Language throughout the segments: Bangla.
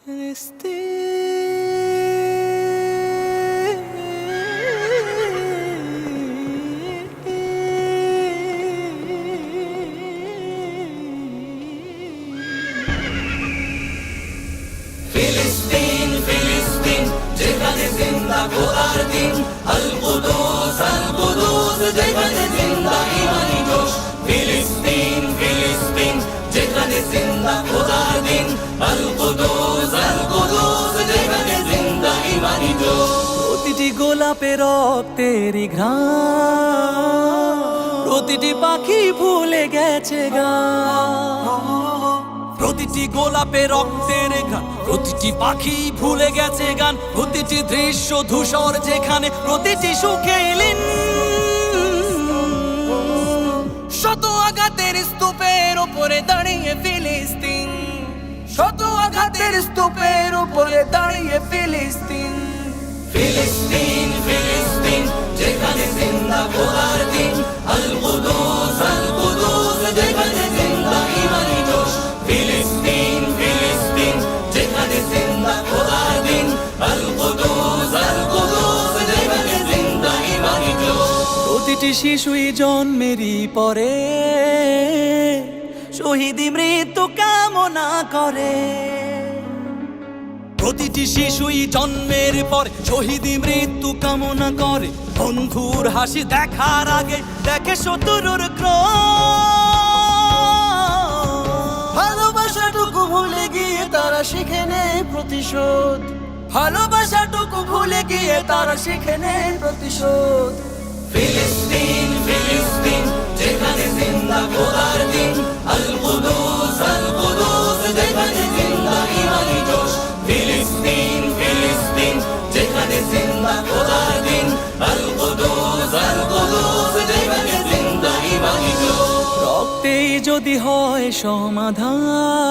ফিলিস্তিন ফিলিস্তিন যেখানে জিন্দা খোদার দিন, আল কুদুস যেখানে জিন্দা ইমানি জোশ। ফিলিস্তিন ফিলিস্তিন যেখানে জিন্দা খোদার দিন, আল কুদুস যেখানে জিন্দা ইমানি জোশ। প্রতিটি গোলাপে রক্তেরই ঘ্রাণ, প্রতিটি পাখি ভুলে গেছে গান। প্রতিটি গোলাপে রক্তের গান, প্রতিটি পাখি ভুলে গেছে গান। প্রতিটি দৃশ্য ধূসর যেখানে, প্রতিটি সুখে লীন। শত আঘাতের স্তূপের উপরে দাঁড়িয়ে ফিলিস্তিন, শত আঘাতের স্তূপের উপরে দাঁড়িয়ে ফিলিস্তিন। ফিলিস্তিন ফিলিস্তিন যেখানে জিন্দা খোদার দিন, আল কুদুস যেখানে জিন্দা ইমানি জোশ। ফিলিস্তিন ফিলিস্তিন যেখানে জিন্দা খোদার দিন, আল কুদুস যেখানে জিন্দা ইমানি জোশ। প্রতিটি শিশুই জন্মেরই পরে শহীদি মৃত্যু কামনা করে। প্রতিটি শিশুই জন্মের পর শহীদি মৃত্যু কামনা করে। বন্ধুর হাসি দেখার আগে দেখে শত্রুর ক্রোধ। ভালোবাসাটুকু ভুলে গিয়ে তারা শিখে নেয় প্রতিশোধ, ভালোবাসাটুকু ভুলে গিয়ে তারা শিখে নেয় প্রতিশোধ। ফিলিস্তিন ফিলিস্তিন যেখানে জিন্দা খোদার দিন, আল কুদুস যেখানে জিন্দা ইমানি জোশ। ফিলিস্তিন ফিলিস্তিন যেখানে জিন্দা খোদার দিন, আল কুদুস যেখানে জিন্দা ইমানি জোশ। রক্তেই যদি হয় সমাধান,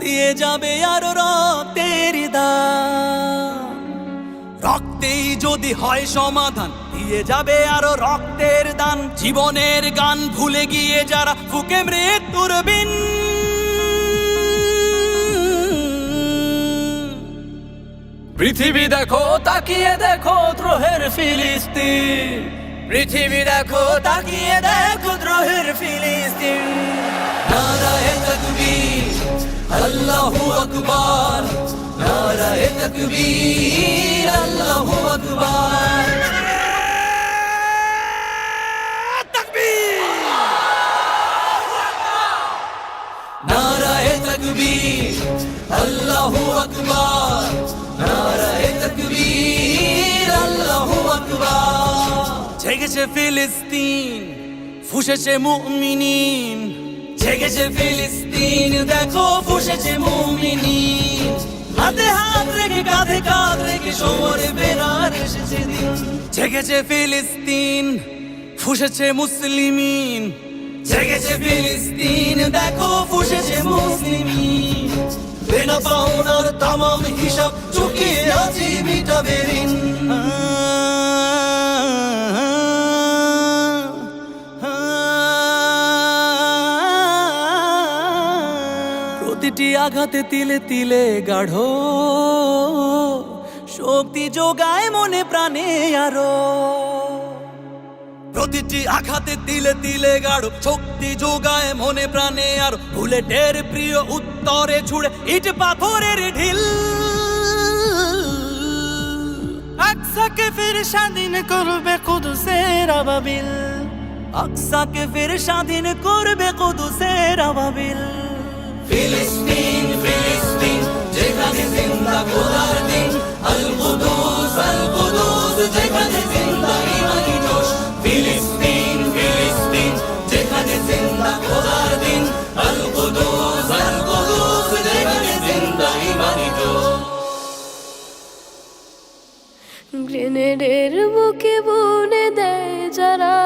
দিয়ে যাবে আরো রক্তের দান। রক্তেই যদি হয় সমাধান, দিয়ে যাবে আরো রক্তের দান। জীবনের গান ভুলে গিয়ে যারা ফুকে মৃত্যুর বিন। পৃথিবী দেখো তাকিয়ে দেখো দ্রোহের ফিলিস্তিন, পৃথিবী দেখো তাকিয়ে দেখো দ্রোহের ফিলিস্তিন। নারায়ে তাকবীর, আল্লাহু আকবার, নারায়ে তাকবীর, আল্লাহু আকবার। নারায়ে তাকবীর, আল্লাহু আকবার, নারায়ে তাকবীর, আল্লাহু আকবার। জেগেছে ফিলিস্তিন, ফুঁসেছে মুমিনিন। জেগেছে ফিলিস্তিন, দেখো ফুঁসেছে মুমিনিন। হাতে হাত রেখে কাঁধে কাঁধ রেখে সমরে বেরার এসেছে দিন। জেগেছে ফিলিস্তিন, ফুঁসেছে মুসলিমিন। জেগেছে ফিলিস্তিন, দেখো ফুঁসেছে মুসলিমিন। বিনা পাওনার তামাম হিসাব চুকিয়ে আছি মিটাবে ঋণ। প্রতিটি আঘাতে তিলে তিলে গাঢ় শক্তি যোগায় মনে প্রাণে আরো। প্রতিটি আঘাতে তিলে তিলে গাঢ় শক্তি যোগায় মনে প্রাণে আর। বুলেটের প্রিয় উত্তরে ছুড়ে ইট পাথরের ঢিল। আকসাকে ফির স্বাধীন করবে কুদুসের আবাবিল, আকসাকে ফির স্বাধীন করবে কুদুসের আবাবিল। ফিলিস্তিন ফিলিস্তিন যেখানে জিন্দা খোদার দিন, আল কুদুস যেখানে জিন্দা ইমানি জোশ। ফিলিস্তিন ফিলিস্তিন যেখানে জিন্দা খোদার দিন, আল কুদুস যেখানে জিন্দা ইমানি জোশ। গ্রেনেডের বুকে বুনে দেয় যারা,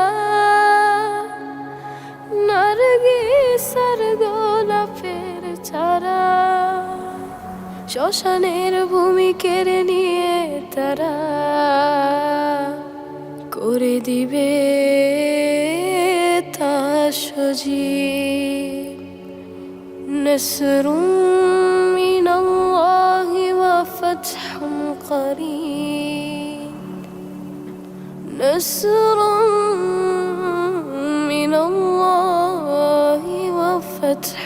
নারগিসের গোলাপের চারা। শ্মশানের ভূমি কেড়ে নিয়ে তারা করে দিবে তা সজীব। নসরুম মিনাল্লাহ। قريب نصر من الله وفتح